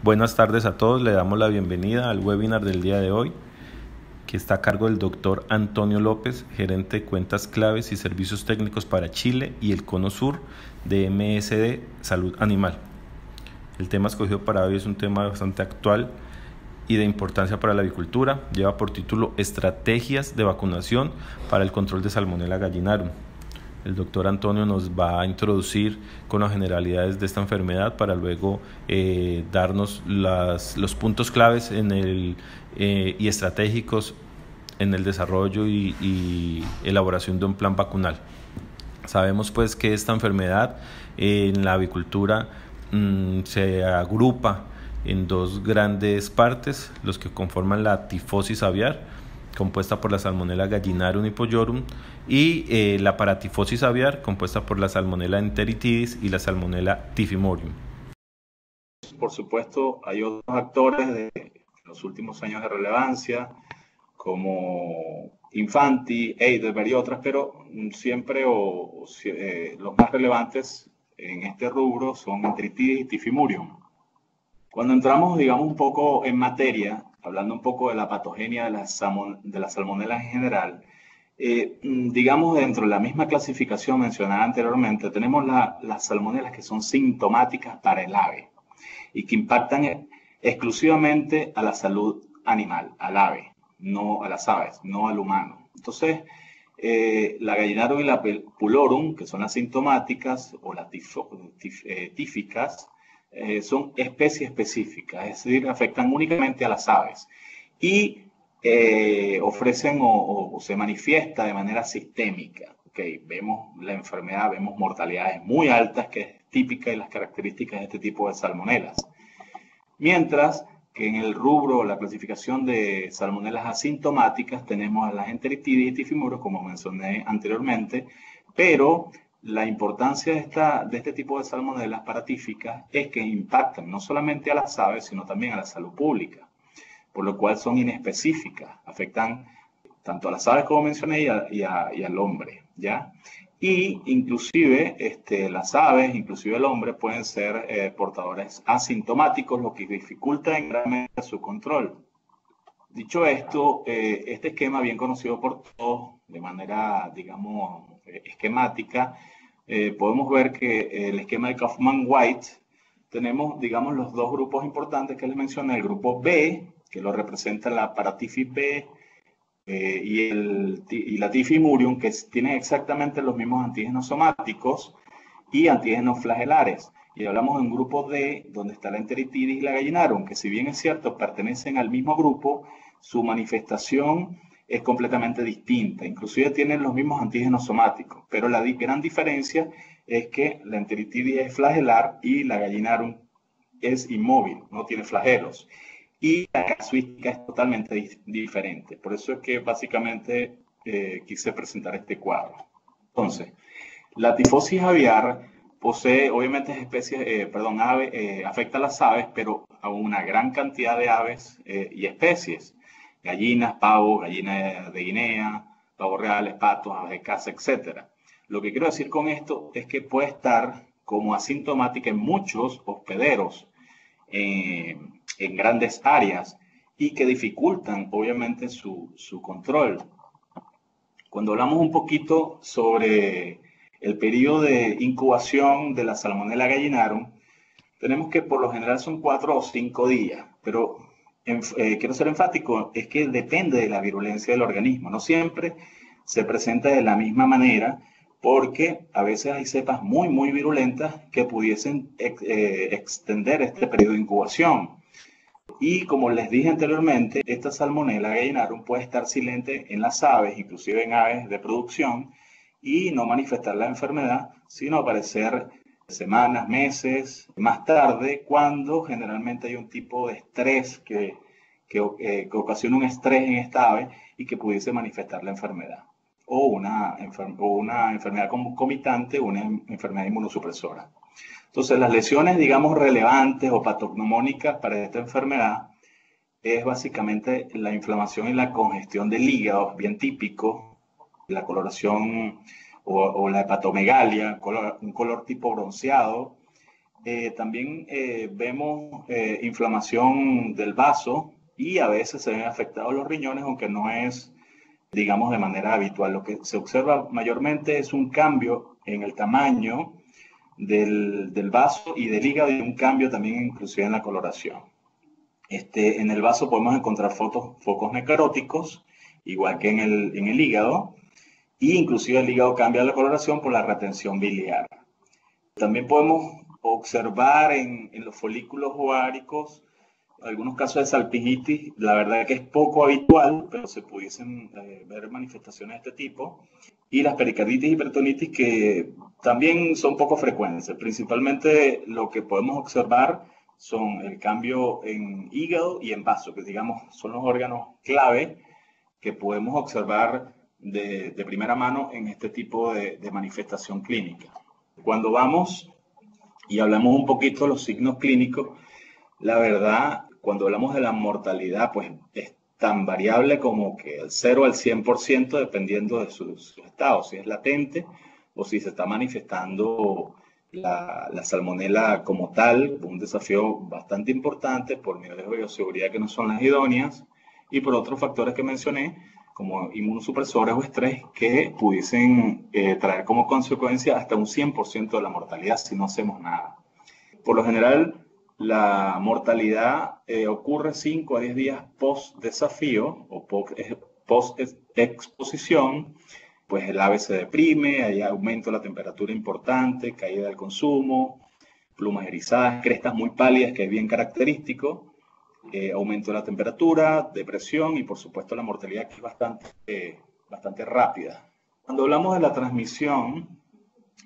Buenas tardes a todos, le damos la bienvenida al webinar del día de hoy, que está a cargo del doctor Antonio López, gerente de cuentas claves y servicios técnicos para Chile y el Cono Sur de MSD Salud Animal. El tema escogido para hoy es un tema bastante actual y de importancia para la avicultura. Lleva por título Estrategias de vacunación para el control de Salmonella gallinarum. El doctor Antonio nos va a introducir con las generalidades de esta enfermedad para luego darnos los puntos claves y estratégicos en el desarrollo y elaboración de un plan vacunal. Sabemos pues que esta enfermedad en la avicultura se agrupa en dos grandes partes, los que conforman la tifosis aviar, compuesta por la Salmonella gallinarum y pollorum, y la paratifosis aviar, compuesta por la Salmonella enteritidis y la Salmonella typhimurium. Por supuesto, hay otros actores de los últimos años de relevancia, como Infanti, Heidelberg y otras, pero siempre los más relevantes en este rubro son enteritidis y typhimurium. Cuando entramos, digamos, un poco en materia, hablando un poco de la patogenia de las salmonelas en general, digamos, dentro de la misma clasificación mencionada anteriormente, tenemos las salmonelas que son sintomáticas para el ave y que impactan exclusivamente a la salud animal, al ave, no a las aves, no al humano. Entonces, la gallinarum y la pulorum, que son las sintomáticas o las tíficas, son especies específicas, es decir, afectan únicamente a las aves y ofrecen o se manifiesta de manera sistémica. Okay, vemos la enfermedad, vemos mortalidades muy altas, que es típica de las características de este tipo de salmonelas. Mientras que en el rubro, la clasificación de salmonelas asintomáticas, tenemos a las enteritidis y typhimurium, como mencioné anteriormente, pero la importancia de este tipo de salmonelas paratíficas es que impactan no solamente a las aves, sino también a la salud pública, por lo cual son inespecíficas, afectan tanto a las aves como mencioné y al hombre, ¿ya? Y inclusive las aves, inclusive el hombre, pueden ser portadores asintomáticos, lo que dificulta en gran medida su control. Dicho esto, este esquema bien conocido por todos, de manera, digamos, esquemática, podemos ver que el esquema de Kaufman-White, tenemos, digamos, los dos grupos importantes que les mencioné, el grupo B, que lo representa la paratifis B, y la typhimurium, que tienen exactamente los mismos antígenos somáticos y antígenos flagelares. Y hablamos de un grupo D, donde está la enteritidis y la gallinarum, que si bien es cierto, pertenecen al mismo grupo, su manifestación es completamente distinta. Inclusive tienen los mismos antígenos somáticos, pero la gran diferencia es que la enteritidis es flagelar y la gallinarum es inmóvil, no tiene flagelos. Y la casuística es totalmente diferente. Por eso es que básicamente quise presentar este cuadro. Entonces, la tifosis aviar posee, obviamente, afecta a las aves, pero a una gran cantidad de aves y especies. Gallinas, pavos, gallinas de Guinea, pavos reales, patos, aves de caza, etc. Lo que quiero decir con esto es que puede estar como asintomática en muchos hospederos, en grandes áreas y que dificultan obviamente su control. Cuando hablamos un poquito sobre el periodo de incubación de la Salmonella gallinarum, tenemos que por lo general son 4 o 5 días, pero quiero ser enfático, es que depende de la virulencia del organismo, no siempre se presenta de la misma manera, porque a veces hay cepas muy virulentas que pudiesen extender este periodo de incubación. Y como les dije anteriormente, esta Salmonella gallinarum puede estar silente en las aves, inclusive en aves de producción, y no manifestar la enfermedad, sino aparecer semanas, meses más tarde, cuando generalmente hay un tipo de estrés que ocasiona un estrés en esta ave y que pudiese manifestar la enfermedad. O una enfermedad concomitante, una enfermedad inmunosupresora. Entonces, las lesiones, digamos, relevantes o patognomónicas para esta enfermedad es básicamente la inflamación y la congestión del hígado, bien típico, la coloración o la hepatomegalia, un color tipo bronceado, También vemos inflamación del vaso y a veces se ven afectados los riñones, aunque no es, digamos, de manera habitual. Lo que se observa mayormente es un cambio en el tamaño del vaso y del hígado, y un cambio también inclusive en la coloración. En el vaso podemos encontrar focos necróticos, igual que en el hígado, y inclusive el hígado cambia la coloración por la retención biliar. También podemos observar en los folículos ováricos algunos casos de salpingitis. La verdad que es poco habitual, pero se pudiesen ver manifestaciones de este tipo. Y las pericarditis y peritonitis, que también son poco frecuentes. Principalmente lo que podemos observar son el cambio en hígado y en vaso, que digamos son los órganos clave que podemos observar de primera mano en este tipo de manifestación clínica. Cuando vamos y hablamos un poquito de los signos clínicos, la verdad, cuando hablamos de la mortalidad, pues es tan variable como que el 0 al 100% dependiendo de su estado, si es latente o si se está manifestando la salmonela como tal, un desafío bastante importante por niveles de bioseguridad que no son las idóneas y por otros factores que mencioné, como inmunosupresores o estrés, que pudiesen traer como consecuencia hasta un 100% de la mortalidad si no hacemos nada. Por lo general, la mortalidad ocurre 5 a 10 días post-desafío o post-exposición, pues el ave se deprime, hay aumento de la temperatura importante, caída del consumo, plumas erizadas, crestas muy pálidas, que es bien característico, aumento de la temperatura, depresión y por supuesto la mortalidad, que es bastante rápida. Cuando hablamos de la transmisión,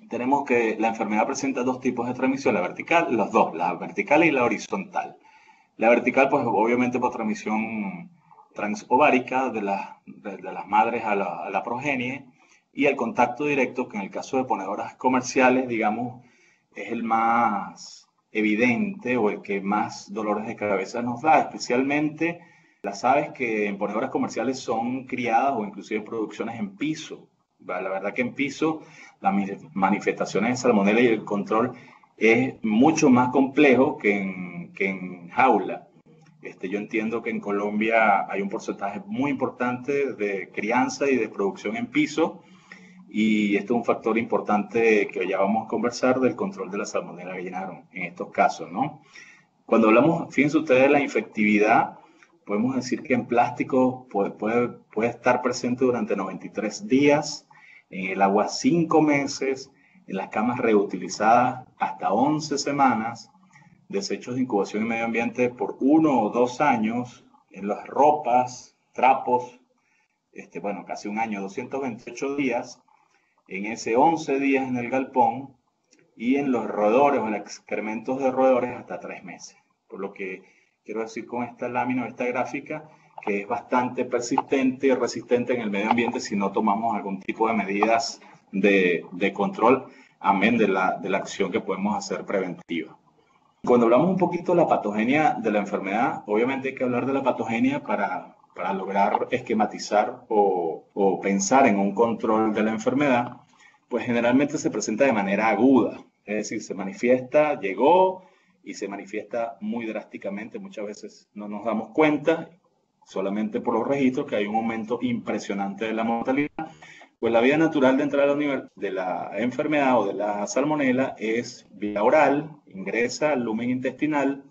tenemos que la enfermedad presenta dos tipos de transmisión, la vertical, los dos, la vertical y la horizontal. La vertical, pues obviamente por transmisión transovárica de las madres a la progenie, y el contacto directo, que en el caso de ponedoras comerciales, digamos, es el más evidente o el que más dolores de cabeza nos da, especialmente las aves que en ponedoras comerciales son criadas o inclusive en producciones en piso. La verdad que en piso las manifestaciones de salmonela y el control es mucho más complejo que en jaula. Yo entiendo que en Colombia hay un porcentaje muy importante de crianza y de producción en piso, y esto es un factor importante que ya vamos a conversar del control de la salmonella gallinarum en estos casos, ¿no? Cuando hablamos, fíjense ustedes, de la infectividad, podemos decir que en plástico puede estar presente durante 93 días, en el agua 5 meses, en las camas reutilizadas hasta 11 semanas, desechos de incubación y medio ambiente por 1 o 2 años, en las ropas, trapos, bueno, casi un año, 228 días, en ese 11 días en el galpón, y en los roedores o en excrementos de roedores hasta 3 meses. Por lo que quiero decir con esta lámina o esta gráfica que es bastante persistente y resistente en el medio ambiente si no tomamos algún tipo de medidas de control, amén de la acción que podemos hacer preventiva. Cuando hablamos un poquito de la patogenia de la enfermedad, obviamente hay que hablar de la patogenia para lograr esquematizar o pensar en un control de la enfermedad. Pues generalmente se presenta de manera aguda, es decir, se manifiesta, llegó y se manifiesta muy drásticamente. Muchas veces no nos damos cuenta, solamente por los registros, que hay un aumento impresionante de la mortalidad. Pues la vía natural de entrar de la enfermedad o de la salmonela es vía oral, ingresa al lumen intestinal,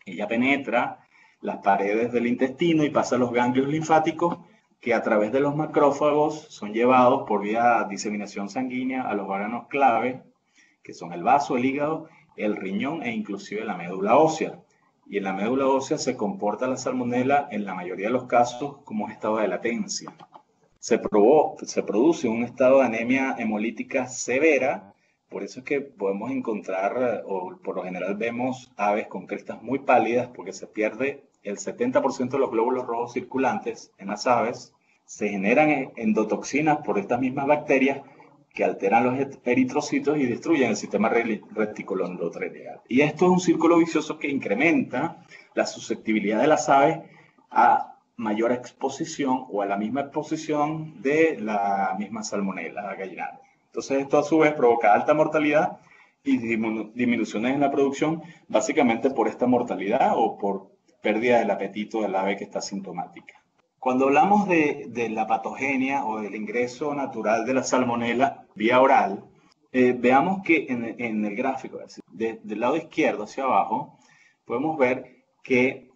ella penetra las paredes del intestino y pasa a los ganglios linfáticos, que a través de los macrófagos son llevados por vía diseminación sanguínea a los órganos clave, que son el vaso, el hígado, el riñón e inclusive la médula ósea. Y en la médula ósea se comporta la salmonela en la mayoría de los casos como un estado de latencia. Se produce un estado de anemia hemolítica severa, por eso es que podemos encontrar, o por lo general vemos aves con crestas muy pálidas, porque se pierde el 70% de los glóbulos rojos circulantes en las aves, se generan endotoxinas por estas mismas bacterias que alteran los eritrocitos y destruyen el sistema reticuloendotelial. Y esto es un círculo vicioso que incrementa la susceptibilidad de las aves a mayor exposición o a la misma exposición de la misma salmonella gallinarum. Entonces esto a su vez provoca alta mortalidad y disminuciones en la producción, básicamente por esta mortalidad o por pérdida del apetito del ave que está sintomática. Cuando hablamos de la patogenia o del ingreso natural de la salmonela vía oral, veamos que en el gráfico, del lado izquierdo hacia abajo, podemos ver que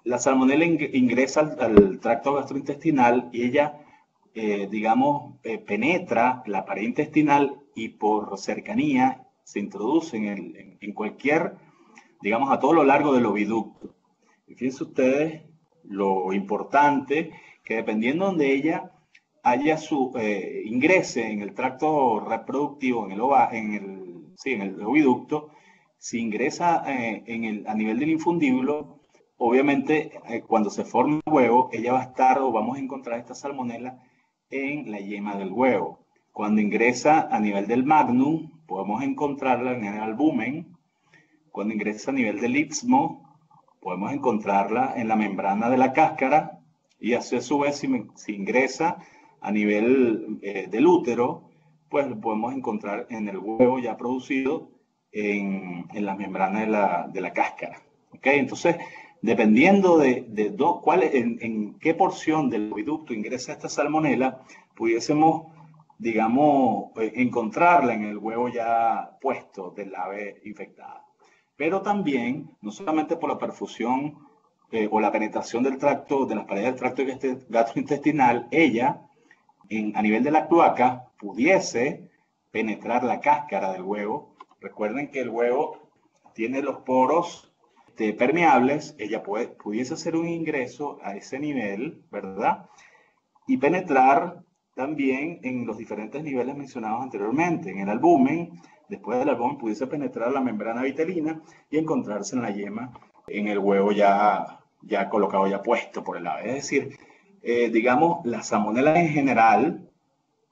la salmonela ingresa al tracto gastrointestinal y ella, penetra la pared intestinal y por cercanía se introduce en cualquier, digamos, a todo lo largo del oviducto. Y fíjense ustedes lo importante que dependiendo donde ella haya ingrese en el tracto reproductivo, en el oviducto, si ingresa a nivel del infundíbulo, obviamente cuando se forma el huevo, ella va a estar o vamos a encontrar esta salmonela en la yema del huevo. Cuando ingresa a nivel del magnum, podemos encontrarla en el albumen. Cuando ingresa a nivel del istmo, podemos encontrarla en la membrana de la cáscara. Y así a su vez, si ingresa a nivel del útero, pues lo podemos encontrar en el huevo ya producido en la membrana de la cáscara. ¿Okay? Entonces, dependiendo en qué porción del oviducto ingresa esta salmonela, pudiésemos, digamos, encontrarla en el huevo ya puesto del ave infectada. Pero también, no solamente por la perfusión o la penetración del tracto, de las paredes del tracto gastrointestinal, ella, a nivel de la cloaca, pudiese penetrar la cáscara del huevo. Recuerden que el huevo tiene los poros permeables, ella pudiese hacer un ingreso a ese nivel, ¿verdad? Y penetrar también en los diferentes niveles mencionados anteriormente. En el albumen, después del albumen, pudiese penetrar la membrana vitelina y encontrarse en la yema, en el huevo ya colocado, ya puesto por el ave. Es decir, digamos, la salmonela en general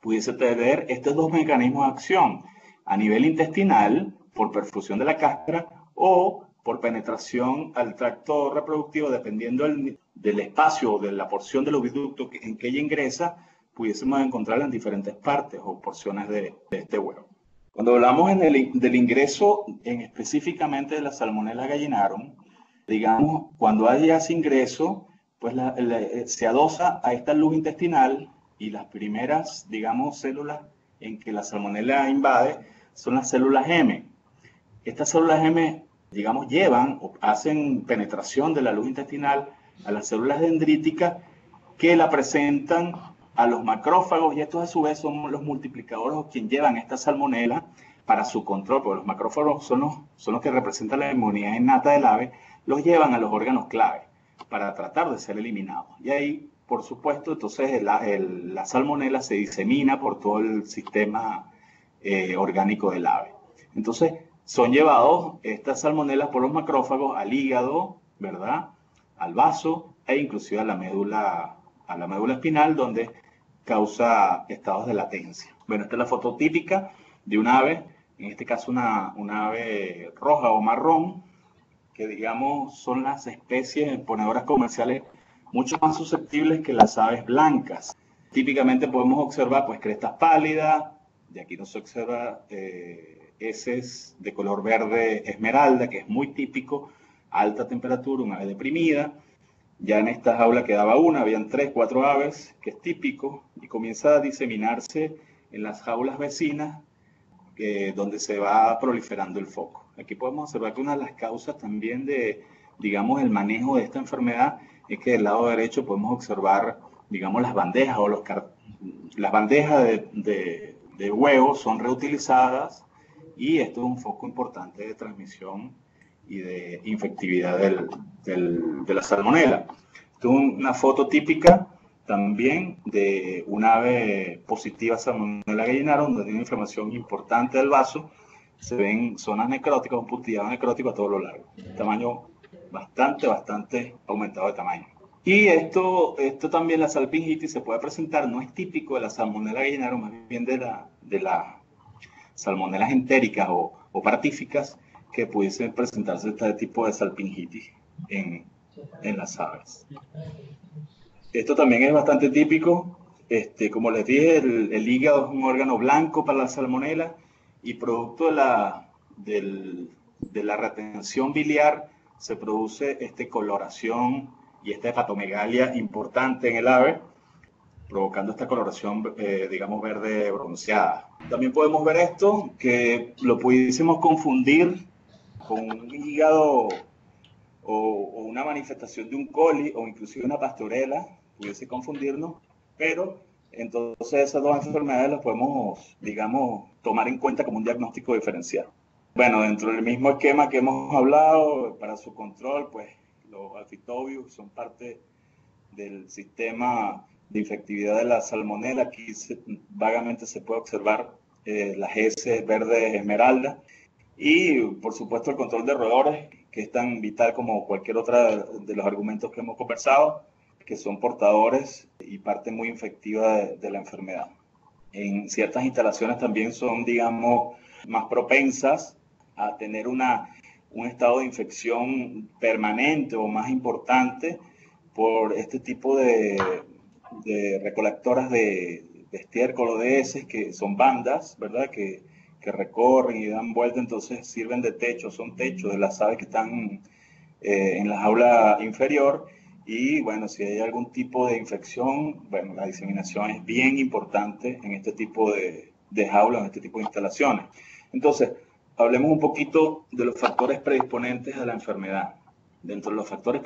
pudiese tener estos dos mecanismos de acción. A nivel intestinal, por perfusión de la cáscara, o por penetración al tracto reproductivo, dependiendo del espacio o de la porción del oviducto en que ella ingresa, pudiésemos encontrarla en diferentes partes o porciones de este huevo. Cuando hablamos del ingreso específicamente de la Salmonella gallinarum, digamos, cuando haya ese ingreso, pues se adosa a esta luz intestinal y las primeras, digamos, células en que la salmonela invade son las células M. Estas células M, digamos, llevan o hacen penetración de la luz intestinal a las células dendríticas que la presentan a los macrófagos, y estos a su vez son los multiplicadores o quien llevan esta salmonela para su control, porque los macrófagos son los que representan la inmunidad innata del ave, los llevan a los órganos clave para tratar de ser eliminados. Y ahí, por supuesto, entonces la salmonela se disemina por todo el sistema orgánico del ave. Entonces, son llevados estas salmonelas por los macrófagos al hígado, ¿verdad? Al vaso e inclusive a la médula espinal, donde causa estados de latencia. Bueno, esta es la foto típica de un ave, en este caso una ave roja o marrón, que digamos son las especies ponedoras comerciales mucho más susceptibles que las aves blancas. Típicamente podemos observar pues crestas pálidas, de aquí no se observa heces de color verde esmeralda, que es muy típico, alta temperatura, una ave deprimida. Ya en esta jaula quedaba una, habían 3, 4 aves, que es típico, y comienza a diseminarse en las jaulas vecinas, donde se va proliferando el foco. Aquí podemos observar que una de las causas también de, digamos, el manejo de esta enfermedad es que del lado derecho podemos observar, digamos, las bandejas o las bandejas de huevos son reutilizadas, y esto es un foco importante de transmisión y de infectividad de la salmonela. Esto es una foto típica también de un ave positiva Salmonella gallinarum, donde tiene una inflamación importante del vaso. Se ven zonas necróticas, un puntillado necrótico a todo lo largo. Tamaño bastante aumentado de tamaño. Y esto también, la salpingitis, se puede presentar, no es típico de la Salmonella gallinarum, más bien de las salmonelas entéricas o partíficas, que pudiesen presentarse este tipo de salpingitis en las aves. Esto también es bastante típico. Como les dije, el hígado es un órgano blanco para la salmonela, y producto de la retención biliar se produce esta coloración y esta hepatomegalia importante en el ave, provocando esta coloración, digamos, verde bronceada. También podemos ver esto, que lo pudiésemos confundir con un hígado o una manifestación de un coli o inclusive una pastorela, pudiese confundirnos, pero entonces esas dos enfermedades las podemos, digamos, tomar en cuenta como un diagnóstico diferencial. Bueno, dentro del mismo esquema que hemos hablado, para su control, pues los alfitobius son parte del sistema de infectividad de la salmonela. Aquí vagamente se puede observar las heces verdes esmeralda y, por supuesto, el control de roedores, que es tan vital como cualquier otra de los argumentos que hemos conversado, que son portadores y parte muy infectiva de la enfermedad. En ciertas instalaciones también son, digamos, más propensas a tener un estado de infección permanente o más importante por este tipo de recolectoras de estiércol o de heces, que son bandas, ¿verdad? Que recorren y dan vuelta, entonces sirven de techo, son techos de las aves que están en la jaula inferior. Y bueno, si hay algún tipo de infección, bueno, la diseminación es bien importante en este tipo de jaulas, en este tipo de instalaciones. Entonces, hablemos un poquito de los factores predisponentes a la enfermedad. Dentro de los factores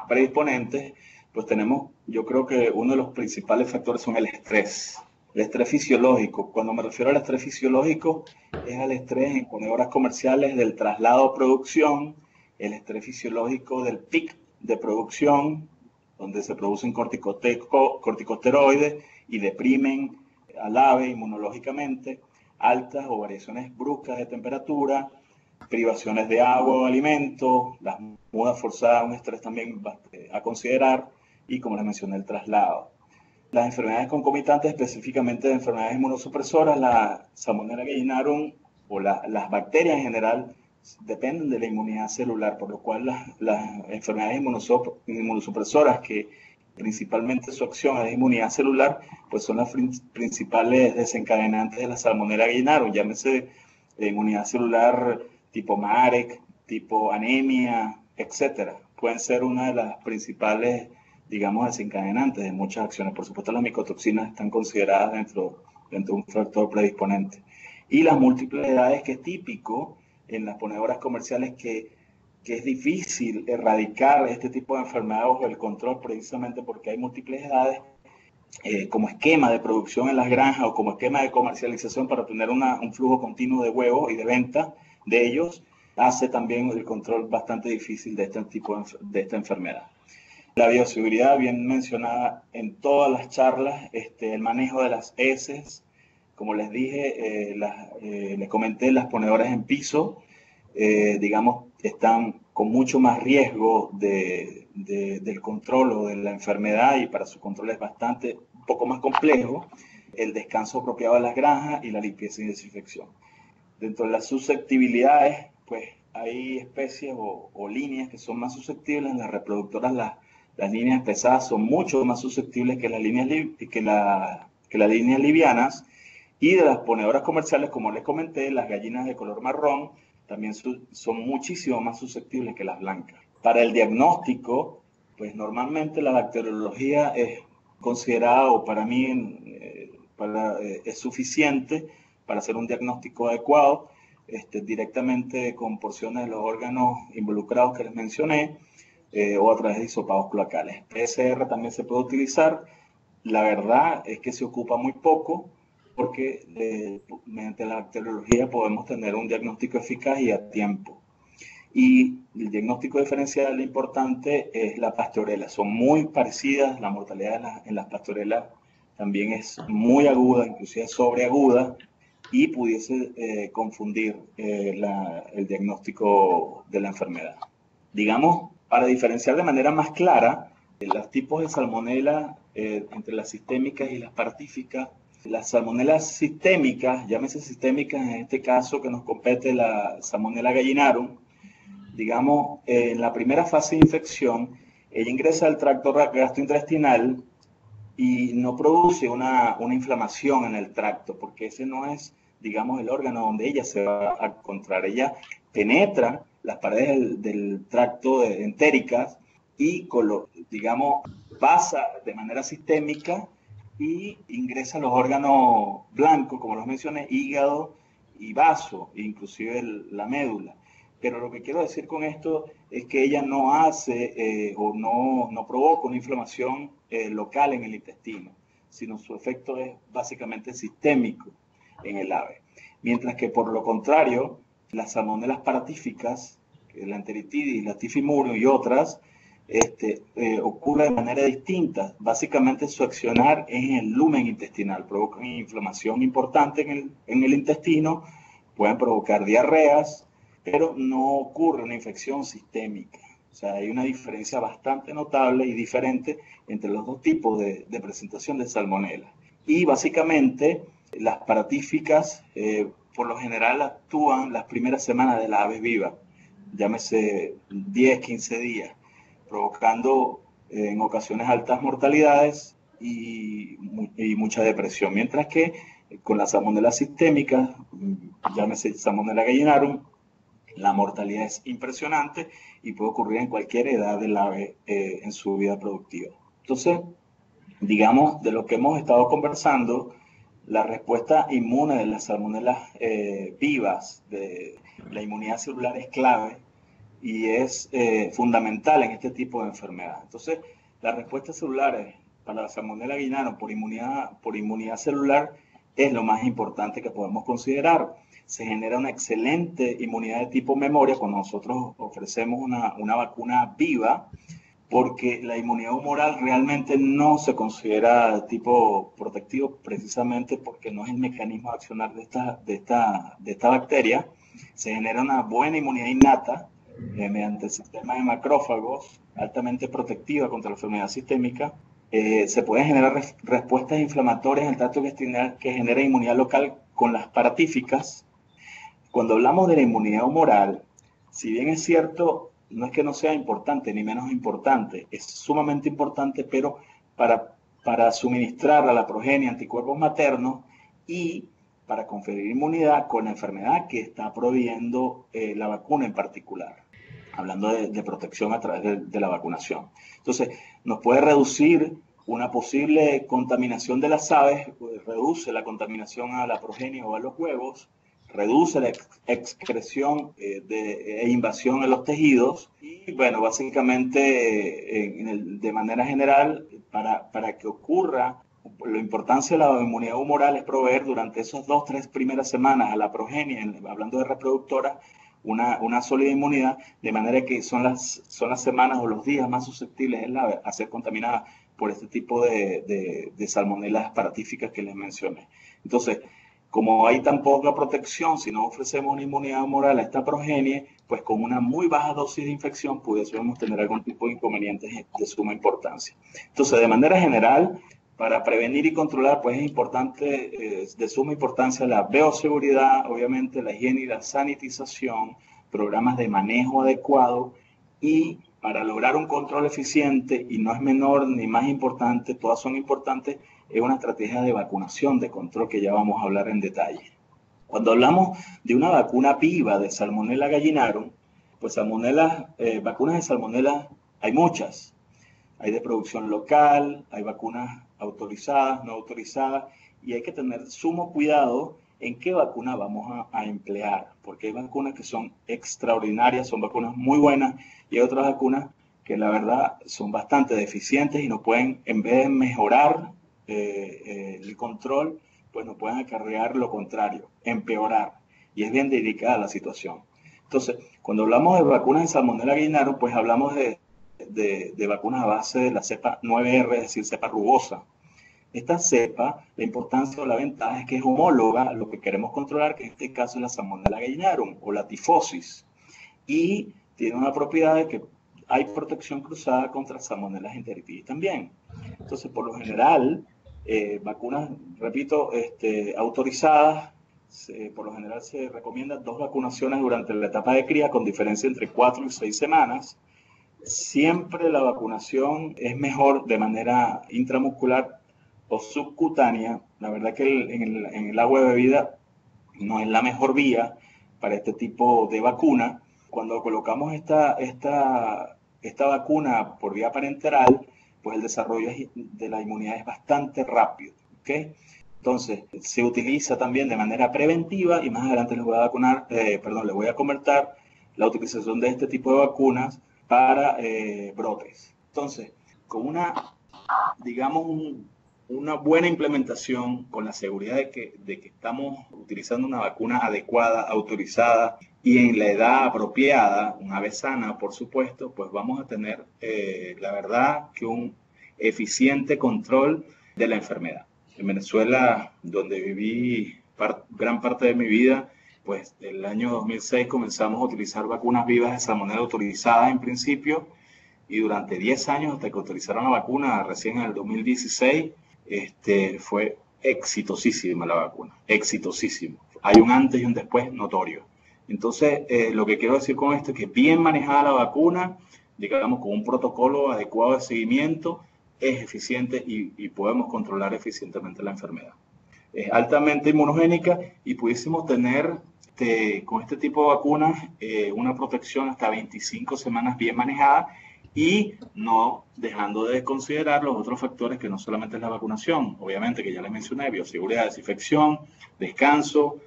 predisponentes, pues tenemos, yo creo que uno de los principales factores son el estrés fisiológico. Cuando me refiero al estrés fisiológico, es al estrés en ponedoras comerciales del traslado a producción, el estrés fisiológico del pic de producción, donde se producen corticosteroides y deprimen al ave inmunológicamente, altas o variaciones bruscas de temperatura, privaciones de agua o alimento, las mudas forzadas, un estrés también a considerar, y como les mencioné, el traslado. Las enfermedades concomitantes, específicamente de enfermedades inmunosupresoras, la Salmonella gallinarum o las bacterias en general, dependen de la inmunidad celular, por lo cual las enfermedades inmunosupresoras, que principalmente su acción es inmunidad celular, pues son las principales desencadenantes de la Salmonella gallinarum. Llámese inmunidad celular tipo Marek, tipo anemia, etcétera. Pueden ser una de las principales, digamos, desencadenantes de muchas acciones. Por supuesto, las micotoxinas están consideradas dentro de un factor predisponente. Y las múltiples edades, que es típico en las ponedoras comerciales, que es difícil erradicar este tipo de enfermedades o el control, precisamente porque hay múltiples edades, como esquema de producción en las granjas o como esquema de comercialización para tener un flujo continuo de huevos y de venta de ellos, hace también el control bastante difícil de este tipo de esta enfermedad. La bioseguridad, bien mencionada en todas las charlas, el manejo de las heces, como les dije, les comenté, las ponedoras en piso, digamos, están con mucho más riesgo del control o de la enfermedad, y para su control es un poco más complejo, el descanso apropiado de las granjas y la limpieza y desinfección. Dentro de las susceptibilidades, pues hay especies o líneas que son más susceptibles. Las reproductoras, las líneas pesadas son mucho más susceptibles que las líneas livianas. Y de las ponedoras comerciales, como les comenté, las gallinas de color marrón también son muchísimo más susceptibles que las blancas. Para el diagnóstico, pues normalmente la bacteriología es considerada, o para mí es suficiente para hacer un diagnóstico adecuado, directamente con porciones de los órganos involucrados que les mencioné, o a través de hisopados cloacales. PCR también se puede utilizar. La verdad es que se ocupa muy poco, porque mediante la bacteriología podemos tener un diagnóstico eficaz y a tiempo. Y el diagnóstico diferencial importante es la pastorela. Son muy parecidas, la mortalidad en las pastorelas también es muy aguda, inclusive sobreaguda, y pudiese confundir el diagnóstico de la enfermedad. Digamos, para diferenciar de manera más clara los tipos de salmonela entre las sistémicas y las partíficas, las salmonelas sistémicas, llámese sistémicas en este caso que nos compete la Salmonella gallinarum, digamos, en la primera fase de infección, ella ingresa al tracto gastrointestinal y no produce una inflamación en el tracto, porque ese no es, digamos, el órgano donde ella se va a encontrar. Ella penetra las paredes del tracto entéricas y, digamos, pasa de manera sistémica y ingresa a los órganos blancos, como los mencioné, hígado y vaso, inclusive la médula. Pero lo que quiero decir con esto es que ella no hace o no provoca una inflamación local en el intestino, sino su efecto es básicamente sistémico en el ave. Mientras que por lo contrario, las salmonelas paratíficas, la enteritidis, la tifimurium y otras, ocurre de manera distinta. Básicamente su accionar es en el lumen intestinal, provocan inflamación importante en el intestino, pueden provocar diarreas, pero no ocurre una infección sistémica. O sea, hay una diferencia bastante notable y diferente entre los dos tipos de presentación de salmonela. Y básicamente las paratíficas por lo general actúan las primeras semanas de la ave viva, llámese 10, 15 días, provocando en ocasiones altas mortalidades y mucha depresión, mientras que con la salmonela sistémica, llámese salmonela gallinarum, la mortalidad es impresionante y puede ocurrir en cualquier edad del ave en su vida productiva. Entonces, digamos, de lo que hemos estado conversando, la respuesta inmune de las salmonelas vivas, de la inmunidad celular es clave y es fundamental en este tipo de enfermedad. Entonces, las respuestas celulares para la salmonella gallinarum por inmunidad celular es lo más importante que podemos considerar. Se genera una excelente inmunidad de tipo memoria cuando nosotros ofrecemos una vacuna viva, porque la inmunidad humoral realmente no se considera tipo protectivo precisamente porque no es el mecanismo de accionar de esta bacteria. Se genera una buena inmunidad innata mediante el sistema de macrófagos altamente protectiva contra la enfermedad sistémica. Se pueden generar respuestas inflamatorias en el tracto intestinal que genera inmunidad local con las paratíficas. Cuando hablamos de la inmunidad humoral, si bien es cierto, no es que no sea importante ni menos importante, es sumamente importante, pero para suministrar a la progenie anticuerpos maternos y para conferir inmunidad con la enfermedad que está proveyendo la vacuna en particular, hablando de protección a través de la vacunación. Entonces, nos puede reducir una posible contaminación de las aves, reduce la contaminación a la progenie o a los huevos, reduce la excreción e invasión en los tejidos y, bueno, básicamente, de manera general, para que ocurra, la importancia de la inmunidad humoral es proveer durante esas 2-3 primeras semanas a la progenie, hablando de reproductora, una sólida inmunidad, de manera que son las semanas o los días más susceptibles en la a ser contaminadas por este tipo de salmonelas paratíficas que les mencioné. Entonces, como hay tan poca protección, si no ofrecemos una inmunidad humoral a esta progenie, pues con una muy baja dosis de infección pudiésemos tener algún tipo de inconvenientes de suma importancia. Entonces, de manera general, para prevenir y controlar, pues es importante, de suma importancia la bioseguridad, obviamente la higiene y la sanitización, programas de manejo adecuado y para lograr un control eficiente, y no es menor ni más importante, todas son importantes, es una estrategia de vacunación, de control que ya vamos a hablar en detalle. Cuando hablamos de una vacuna viva de Salmonella gallinarum, pues vacunas de Salmonella hay muchas. Hay de producción local, hay vacunas autorizadas, no autorizadas, y hay que tener sumo cuidado en qué vacuna vamos a emplear, porque hay vacunas que son extraordinarias, son vacunas muy buenas, y hay otras vacunas que la verdad son bastante deficientes y nos pueden, en vez de mejorar el control, pues nos pueden acarrear lo contrario, empeorar, y es bien delicada la situación. Entonces, cuando hablamos de vacunas de Salmonella gallinarum, pues hablamos de vacunas a base de la cepa 9R, es decir, cepa rugosa. Esta cepa, la importancia o la ventaja es que es homóloga a lo que queremos controlar, que en este caso es la Salmonella gallinarum o la tifosis. Y tiene una propiedad de que hay protección cruzada contra Salmonella enteritidis también. Entonces, por lo general, vacunas, repito, autorizadas, por lo general se recomiendan 2 vacunaciones durante la etapa de cría, con diferencia entre 4 y 6 semanas. Siempre la vacunación es mejor de manera intramuscular o subcutánea. La verdad que en el agua de bebida no es la mejor vía para este tipo de vacuna. Cuando colocamos esta vacuna por vía parenteral, pues el desarrollo de la inmunidad es bastante rápido, ¿ok? Entonces, se utiliza también de manera preventiva y más adelante les voy a comentar la utilización de este tipo de vacunas para brotes. Entonces, con una buena implementación, con la seguridad de que estamos utilizando una vacuna adecuada, autorizada y en la edad apropiada, una vez sana, por supuesto, pues vamos a tener, la verdad, que un eficiente control de la enfermedad. En Venezuela, donde viví gran parte de mi vida, pues el año 2006 comenzamos a utilizar vacunas vivas de salmonela autorizadas en principio, y durante 10 años hasta que autorizaron la vacuna recién en el 2016, fue exitosísima la vacuna, exitosísimo. Hay un antes y un después notorio. Entonces, lo que quiero decir con esto es que bien manejada la vacuna, digamos con un protocolo adecuado de seguimiento, es eficiente y podemos controlar eficientemente la enfermedad. Es altamente inmunogénica y pudiésemos tener con este tipo de vacunas una protección hasta 25 semanas bien manejada, y no dejando de considerar los otros factores que no solamente es la vacunación, obviamente que ya les mencioné, bioseguridad, desinfección, descanso,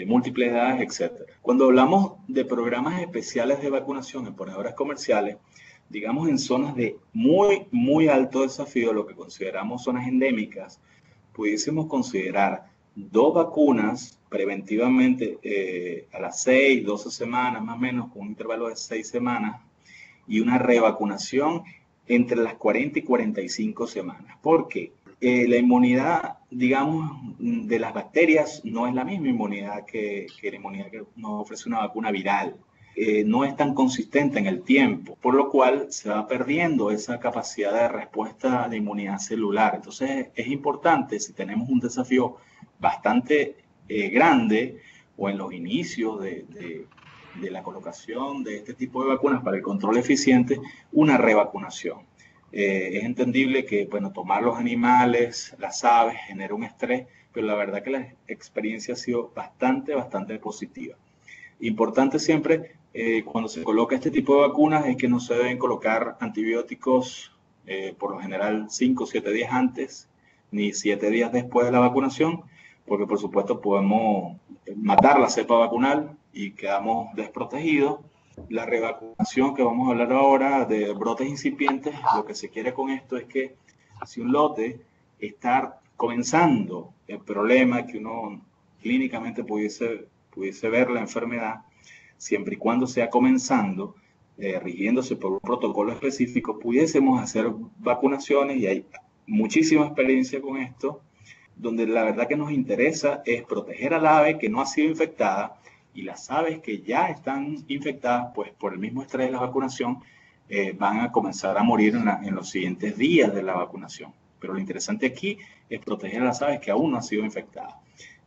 múltiples edades, etc. Cuando hablamos de programas especiales de vacunación en ponedores comerciales, digamos en zonas de muy alto desafío, lo que consideramos zonas endémicas, pudiésemos considerar 2 vacunas preventivamente a las 6, 12 semanas más o menos, con un intervalo de 6 semanas, y una revacunación entre las 40 y 45 semanas. Porque la inmunidad, digamos, de las bacterias no es la misma inmunidad que la inmunidad que nos ofrece una vacuna viral. No es tan consistente en el tiempo, por lo cual se va perdiendo esa capacidad de respuesta de inmunidad celular. Entonces es importante, si tenemos un desafío bastante grande o en los inicios de la colocación de este tipo de vacunas para el control eficiente, una revacunación. Es entendible que, bueno, tomar los animales, las aves, genera un estrés, pero la verdad que la experiencia ha sido bastante positiva. Importante siempre, cuando se coloca este tipo de vacunas, es que no se deben colocar antibióticos por lo general 5 o 7 días antes, ni 7 días después de la vacunación, porque por supuesto podemos matar la cepa vacunal y quedamos desprotegidos. La revacunación que vamos a hablar ahora de brotes incipientes, lo que se quiere con esto es que si un lote está comenzando el problema, que uno clínicamente pudiese ver la enfermedad, siempre y cuando sea comenzando, rigiéndose por un protocolo específico, pudiésemos hacer vacunaciones, y hay muchísima experiencia con esto, donde la verdad que nos interesa es proteger al ave que no ha sido infectada, y las aves que ya están infectadas, pues por el mismo estrés de la vacunación, van a comenzar a morir en los siguientes días de la vacunación. Pero lo interesante aquí es proteger a las aves que aún no han sido infectadas.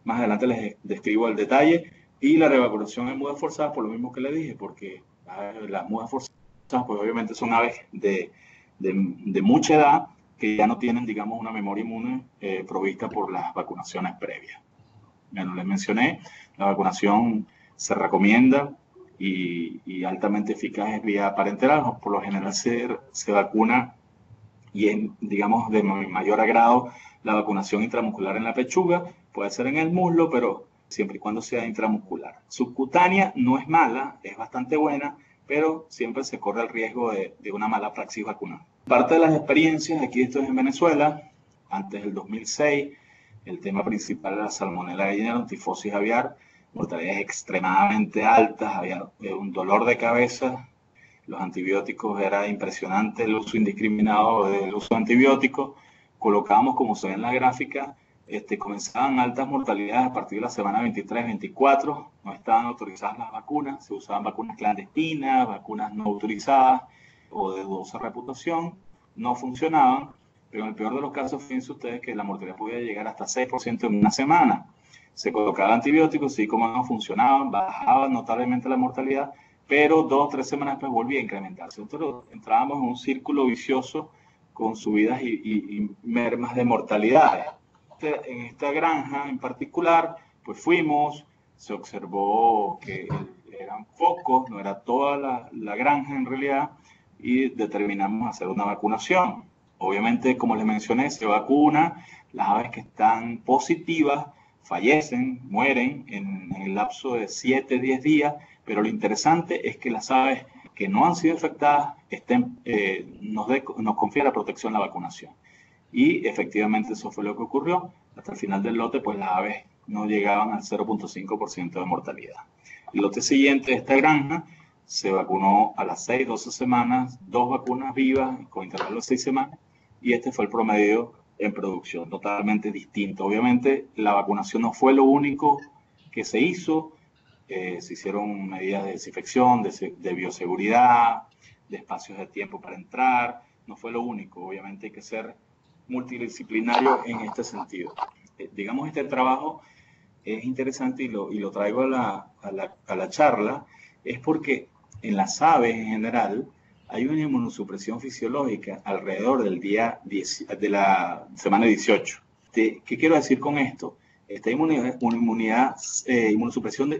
Más adelante les describo el detalle. Y la revacunación en mudas forzadas, por lo mismo que le dije, porque las mudas forzadas, pues obviamente son aves de mucha edad que ya no tienen, digamos, una memoria inmune provista por las vacunaciones previas. Bueno, les mencioné, la vacunación se recomienda y altamente eficaz es vía parenteral. Por lo general se vacuna, y en, digamos, de mayor agrado, la vacunación intramuscular en la pechuga, puede ser en el muslo, pero siempre y cuando sea intramuscular. Subcutánea no es mala, es bastante buena, pero siempre se corre el riesgo de una mala praxis vacunal. Parte de las experiencias, aquí esto es en Venezuela, antes del 2006, el tema principal era la salmonela gallinera, tifosis aviar, mortalidades extremadamente altas, había un dolor de cabeza, los antibióticos, era impresionante el uso indiscriminado del uso de antibióticos. Colocábamos, como se ve en la gráfica, comenzaban altas mortalidades a partir de la semana 23-24, no estaban autorizadas las vacunas, se usaban vacunas clandestinas, vacunas no autorizadas o de dudosa reputación, no funcionaban, pero en el peor de los casos, fíjense ustedes que la mortalidad podía llegar hasta 6% en una semana. Se colocaban antibióticos, sí, como no funcionaban, bajaba notablemente la mortalidad, pero 2 o 3 semanas después volvía a incrementarse. Entonces entrábamos en un círculo vicioso con subidas y mermas de mortalidades. En esta granja en particular, pues fuimos, se observó que eran focos, no era toda la granja en realidad, y determinamos hacer una vacunación. Obviamente, como les mencioné, se vacuna, las aves que están positivas fallecen, mueren en el lapso de 7-10 días, pero lo interesante es que las aves que no han sido infectadas nos confiere la protección la vacunación. Y efectivamente eso fue lo que ocurrió. Hasta el final del lote, pues las aves no llegaban al 0.5% de mortalidad. El lote siguiente de esta granja se vacunó a las 6-12 semanas, 2 vacunas vivas con intervalo de 6 semanas, y este fue el promedio en producción, totalmente distinto. Obviamente la vacunación no fue lo único que se hizo, se hicieron medidas de desinfección, de bioseguridad, de espacios de tiempo para entrar, no fue lo único. Obviamente hay que ser multidisciplinario en este sentido. Digamos, este trabajo es interesante y lo traigo a la charla, es porque en las aves en general hay una inmunosupresión fisiológica alrededor del día 10, de la semana 18. ¿Qué quiero decir con esto? Esta inmunosupresión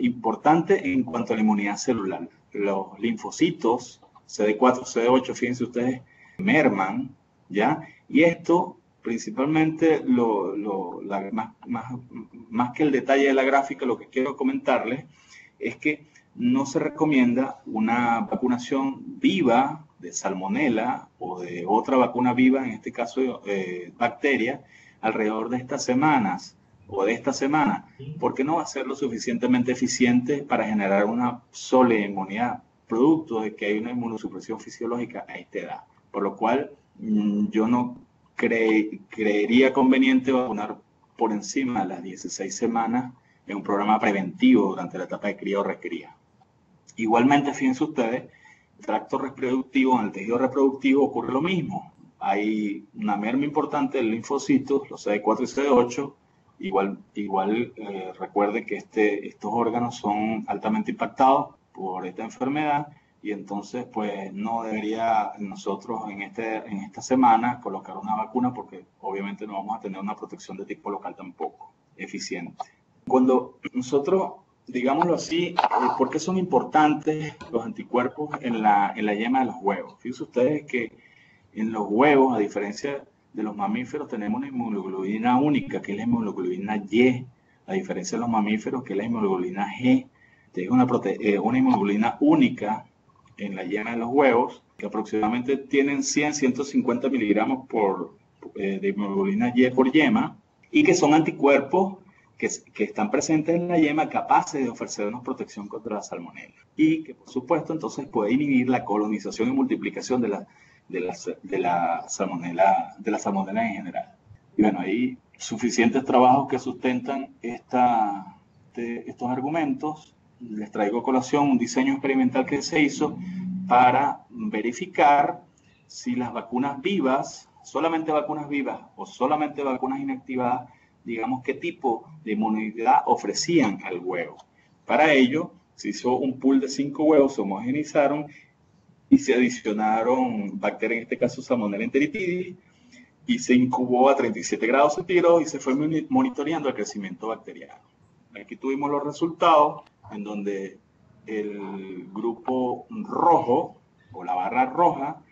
importante en cuanto a la inmunidad celular. Los linfocitos CD4, CD8, fíjense ustedes, merman, ¿ya? Y esto, principalmente, más que el detalle de la gráfica, lo que quiero comentarles es que no se recomienda una vacunación viva de salmonela o de otra vacuna viva, en este caso bacteria, alrededor de estas semanas o de esta semana, porque no va a ser lo suficientemente eficiente para generar una sólida inmunidad, producto de que hay una inmunosupresión fisiológica a esta edad. Por lo cual, yo no creería conveniente vacunar por encima de las 16 semanas en un programa preventivo durante la etapa de cría o recría. Igualmente, fíjense ustedes, el tracto reproductivo, en el tejido reproductivo ocurre lo mismo. Hay una merma importante de linfocitos, los CD4 y CD8. Igual recuerde que estos órganos son altamente impactados por esta enfermedad, y entonces pues no debería nosotros en esta semana colocar una vacuna, porque obviamente no vamos a tener una protección de tipo local tampoco eficiente. Cuando nosotros, digámoslo así, ¿por qué son importantes los anticuerpos en la yema de los huevos? Fíjense ustedes que en los huevos, a diferencia de los mamíferos, tenemos una inmunoglobulina única, que es la inmunoglobulina Y, a diferencia de los mamíferos, que es la inmunoglobulina G. Es una inmunoglobulina única en la yema de los huevos, que aproximadamente tienen 100-150 miligramos de inmunoglobulina Y por yema, y que son anticuerpos que están presentes en la yema, capaces de ofrecernos protección contra la salmonela. Y que, por supuesto, entonces puede inhibir la colonización y multiplicación de la salmonela en general. Y bueno, hay suficientes trabajos que sustentan estos argumentos. Les traigo a colación un diseño experimental que se hizo para verificar si las vacunas vivas, solamente vacunas vivas o solamente vacunas inactivadas, digamos, qué tipo de inmunidad ofrecían al huevo. Para ello, se hizo un pool de 5 huevos, se homogenizaron y se adicionaron bacterias, en este caso Salmonella enteritidis, y se incubó a 37 grados centígrados y se fue monitoreando el crecimiento bacteriano. Aquí tuvimos los resultados en donde el grupo rojo o la barra roja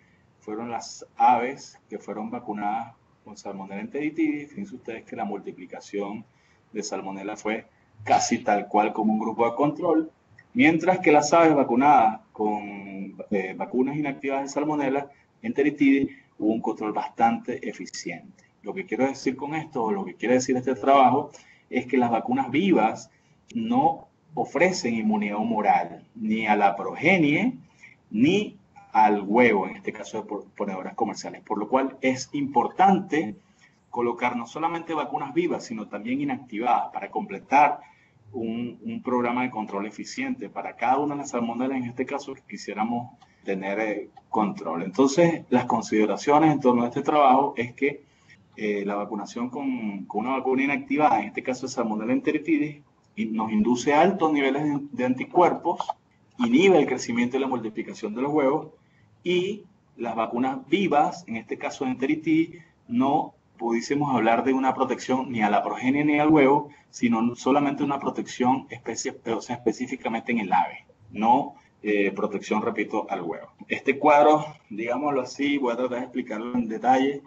fueron las aves que fueron vacunadas con Salmonella enteritidis. Fíjense ustedes que la multiplicación de Salmonella fue casi tal cual como un grupo de control, mientras que las aves vacunadas con vacunas inactivadas de Salmonella enteritidis hubo un control bastante eficiente. Lo que quiero decir con esto, o lo que quiere decir este trabajo, es que las vacunas vivas no ofrecen inmunidad humoral ni a la progenie ni al huevo, en este caso de ponedoras comerciales, por lo cual es importante colocar no solamente vacunas vivas, sino también inactivadas para completar un programa de control eficiente para cada una de las salmonelas, en este caso, que quisiéramos tener control. Entonces, las consideraciones en torno a este trabajo es que la vacunación con una vacuna inactivada, en este caso Salmonella enteritidis, nos induce altos niveles de anticuerpos, inhibe el crecimiento y la multiplicación de los huevos, y las vacunas vivas, en este caso de enteritidis, no pudiésemos hablar de una protección ni a la progenie ni al huevo, sino solamente una protección específicamente en el ave, no protección, repito, al huevo. Este cuadro, digámoslo así, voy a tratar de explicarlo en detalle,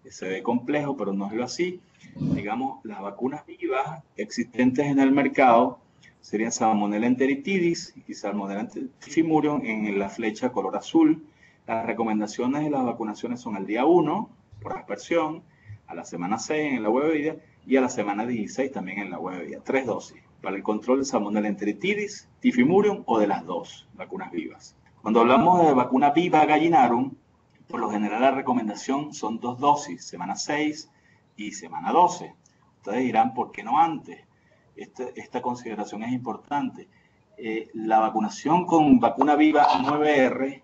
se ve complejo, pero no es lo así. Digamos, las vacunas vivas existentes en el mercado serían Salmonella enteritidis y Salmonella typhimurium en la flecha color azul. Las recomendaciones de las vacunaciones son al día 1 por aspersión, a la semana 6 en la huevedilla y a la semana 16 también en la huevedilla. 3 dosis para el control de Salmonella enteritidis, typhimurium o de las dos vacunas vivas. Cuando hablamos de vacuna viva gallinarum, por lo general la recomendación son 2 dosis, semana 6 y semana 12. Ustedes dirán, ¿por qué no antes? Esta consideración es importante. La vacunación con vacuna viva 9R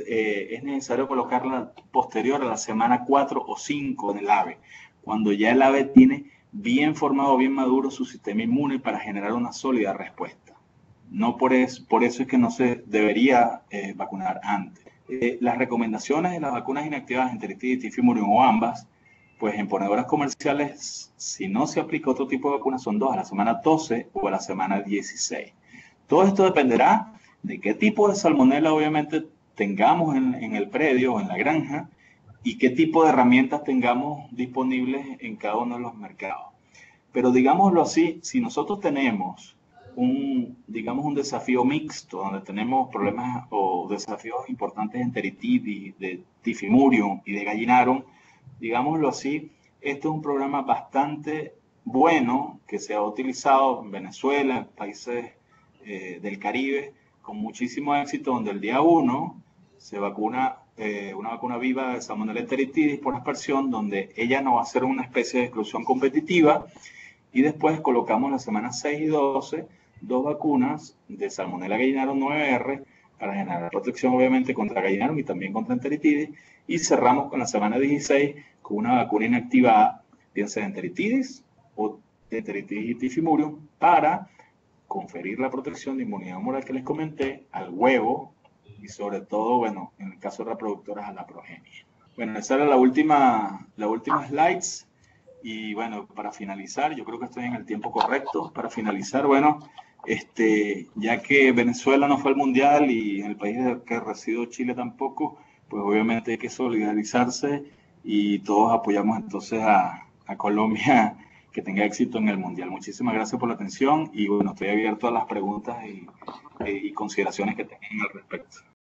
es necesario colocarla posterior a la semana 4 o 5 en el ave, cuando ya el ave tiene bien formado, bien maduro su sistema inmune para generar una sólida respuesta. No por eso es que no se debería vacunar antes. Las recomendaciones de las vacunas inactivadas enteritidis, typhimurium o ambas, pues en ponedoras comerciales, si no se aplica otro tipo de vacuna, son 2 a la semana 12 o a la semana 16. Todo esto dependerá de qué tipo de salmonela obviamente tengamos en el predio o en la granja y qué tipo de herramientas tengamos disponibles en cada uno de los mercados. Pero digámoslo así, si nosotros tenemos un desafío mixto, donde tenemos problemas o desafíos importantes de enteritidis, de typhimurium y de gallinarum, digámoslo así, esto es un programa bastante bueno que se ha utilizado en Venezuela, en países del Caribe, con muchísimo éxito, donde el día 1 se vacuna una vacuna viva de Salmonella enteritidis por aspersión, donde ella no va a ser una especie de exclusión competitiva, y después colocamos la semana 6 y 12 2 vacunas de Salmonella gallinarum 9R para generar protección obviamente contra gallinarum y también contra enteritidis, y cerramos con la semana 16 con una vacuna inactivada, bien sea de enteritidis o de enteritidis y typhimurium, para conferir la protección de inmunidad humoral que les comenté al huevo y sobre todo, bueno, en el caso de reproductoras, a la progenie. Bueno, esa era la última slides. Y bueno, para finalizar, yo creo que estoy en el tiempo correcto. Para finalizar, bueno, ya que Venezuela no fue al Mundial y en el país que resido Chile tampoco, pues obviamente hay que solidarizarse y todos apoyamos entonces a Colombia que tenga éxito en el Mundial. Muchísimas gracias por la atención y bueno, estoy abierto a las preguntas y consideraciones que tengan al respecto.